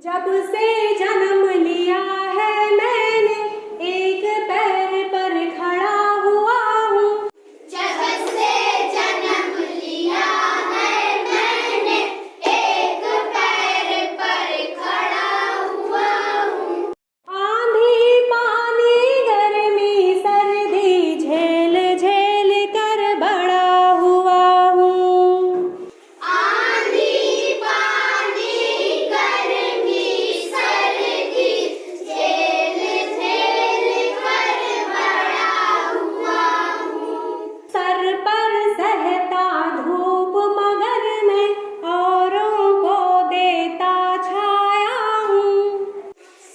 जब से जन्म लिया है मैंने एक पैर पर खड़ा हुआ हूँ। जब से जन्म लिया है मैंने एक पैर पर खड़ा हुआ हूँ। आंधी पानी गर्मी सर्दी झेल झेल कर बड़ा हुआ हूँ। आंधी पानी गर्मी सर्दी झेल झेल कर बड़ा हुआ हूँ। सर पर सहता धूप मगर मैं औरों को देता छाया हूँ।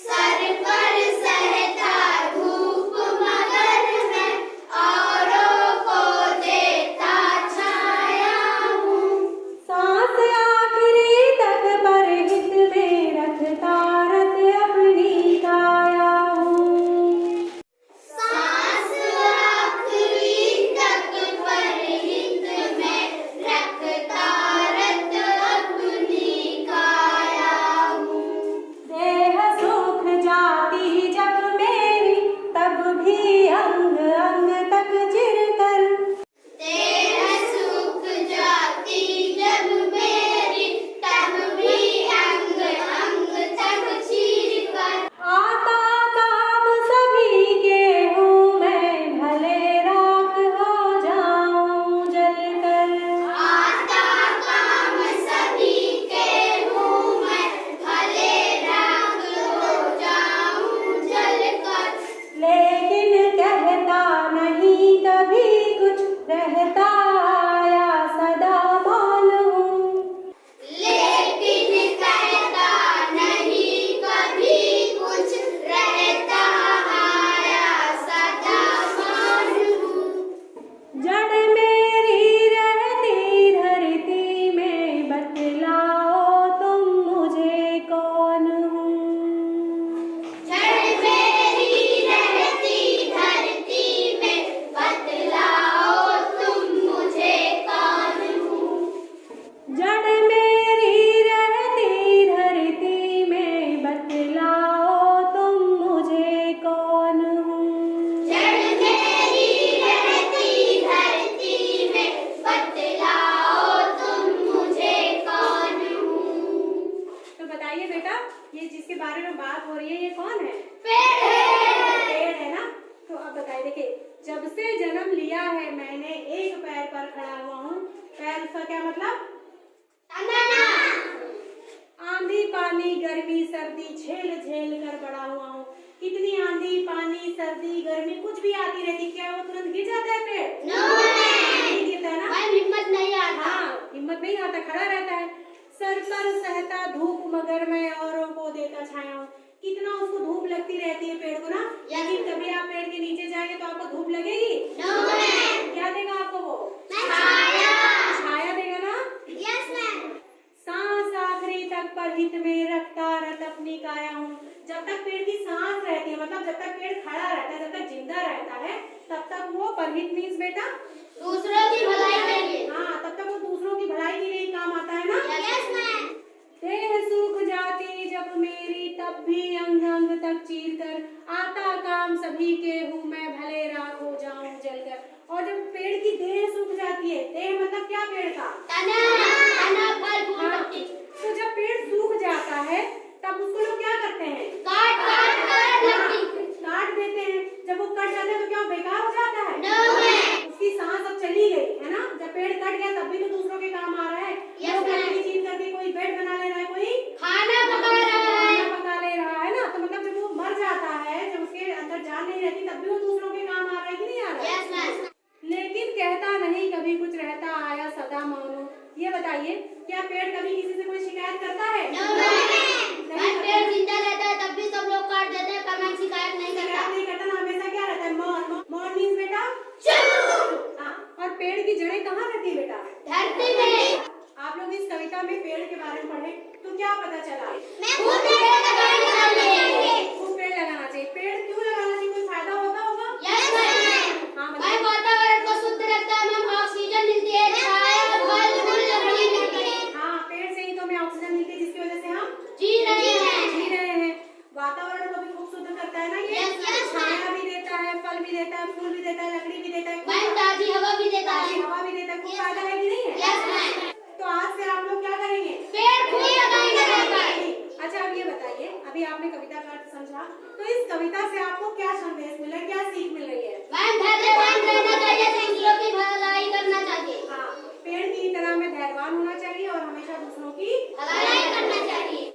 सर पर सहता धूप मगर मैं औरों को देता छाया हूँ। सांस आखिरी तक पर हित में रखता रत अपनी काया हूँ। सांस आखिरी तक पर हित में रखता रत अपनी काया हूँ। देह सूख जाती जब मेरी तब भी अंग अंग तक चिरकर देह सूख जाती जब मेरी तब भी अंग अंग तक चीर कर आता काम सभी के हूँ मैं भले राख हो जाऊं जलकर। आता काम सभी के हूँ मैं भले राख हो जाऊं जलकर। लेकिन कहता नहीं कभी कुछ रहता आया सदा मौन हूँ। लेकिन कहता नहीं कभी कुछ रहता आया सदा मौन हूँ। जड़ मेरी रहती धरती में बतलाओ तुम मुझे कौन हूँ। जड़ मेरी रहती धरती में बतलाओ तुम मुझे कौन हूँ। जड़ मेरी रहती धरती में बतलाओ तुम मुझे कौन हूँ। जड़ मेरी रहती धरती में बतलाओ तुम मुझे कौन हूँ। तो बताइए बेटा, ये जिसके बारे में बात हो रही है ये कौन है? पेड़ है। पेड़ है ना। तो अब बताइए, देखिए, जब से जन्म लिया है मैंने एक पैर पर खड़ा हुआ हूँ। पैर उसका क्या मतलब? अनाना। आंधी पानी गर्मी सर्दी झेल झेल कर बड़ा हुआ हूँ। कितनी आंधी पानी सर्दी गर्मी कुछ भी आती रहती, क्या वो तुरंत गिर जाता है पेड़? नहीं गिरता है ना। भाई हिम्मत नहीं आता। हाँ, हिम्मत नहीं आता, खड़ा रहता है। सर पर सहता धूप मगर मैं औरों को देता छाया हूँ। कितना उसको धूप लगती रहती है पेड़ को ना। लेकिन कभी आप पेड़ के नीचे जाएंगे तो आपको धूप लगेगी? क्या देगा आपको वो? छाया देगा ना। सांस आखिरी तक पर हित में रखता रत अपनी काया हूँ। जब तक पेड़ की सांस रहती है, मतलब जब तक पेड़ खड़ा रहता है, जब तक जिंदा रहता है, तब तक वो परहित मीन्स बेटा दूसरों की भलाई के लिए। हाँ, तब तक वो दूसरों की भलाई के लिए काम आता है ना। देह सूख जाती जब मेरी तब भी अंग अंग तक चीर कर आता काम सभी के हूँ मैं भले राख हो जाऊं जलकर। और जब पेड़ की देह सूख जाती है, देह मतलब क्या? पेड़ का तना फल फूल हाँ, पत्ती तो जब पेड़ सूख जाता है तब उसको लोग क्या करते हैं? काट काट कर हाँ, लकड़ी काट देते हैं। जब वो कट जाता है तो क्या वो बेकार हो जाता है? उसकी सांस अब चली गई है ना। जब पेड़ कट गया तब भी तो दूसरों के काम आ रहा है। लोग लकड़ी चीर करके कोई बेड बना ले रहा है, कोई खाना पका रहा है। खाना पका ले रहा है ना। तो मतलब जब वो मर जाता है, जब उसके अंदर जान नहीं रहती, तब भी वो दूसरों के काम आ रहा है कि नहीं आ रहा है? लेकिन कहता नहीं कभी कुछ रहता आया सदा मौन हूँ। ये बताइए, क्या पेड़ कभी किसी से कोई शिकायत करता है? भाई पेड़ जिंदा रहता है तब भी सब लोग काट देते हैं, पर मैं शिकायत नहीं करता। शिकायत नहीं करता ना, हमेशा क्या रहता है? मौन। मौन मीन्स बेटा हाँ। और पेड़ की जड़ें कहाँ रहती है बेटा? धरती में। आप लोग इस कविता में पेड़ के बारे में पढ़े तो क्या पता चला? खूब पेड़ लगाना चाहिए। खूब पेड़ लगाना चाहिए। पेड़ क्यों लगाना चाहिए? कोई फायदा होता होगा? हाँ, भाई वातावरण को शुद्ध रखता है, हमें ऑक्सीजन मिलती है, छाया फल फूल लकड़ी मिलती है। हाँ, पेड़ से ही तो हमें ऑक्सीजन मिलती है जिसकी वजह से हम जी रहे हैं। देता है, फूल भी देता है, लकड़ी भी देता है, मैम ताजी हवा भी देता ताजी है। हवा भी देता है, खूब फायदा है कि नहीं है? Yes ma'am. तो आज से आप लोग क्या करेंगे? पेड़ खूब लगाएंगे। अच्छा अब ये बताइए, अभी आपने कविता का अर्थ समझा, तो इस कविता से आपको क्या संदेश मिला, क्या सीख मिल रही है? मैम धैर्यवान रहना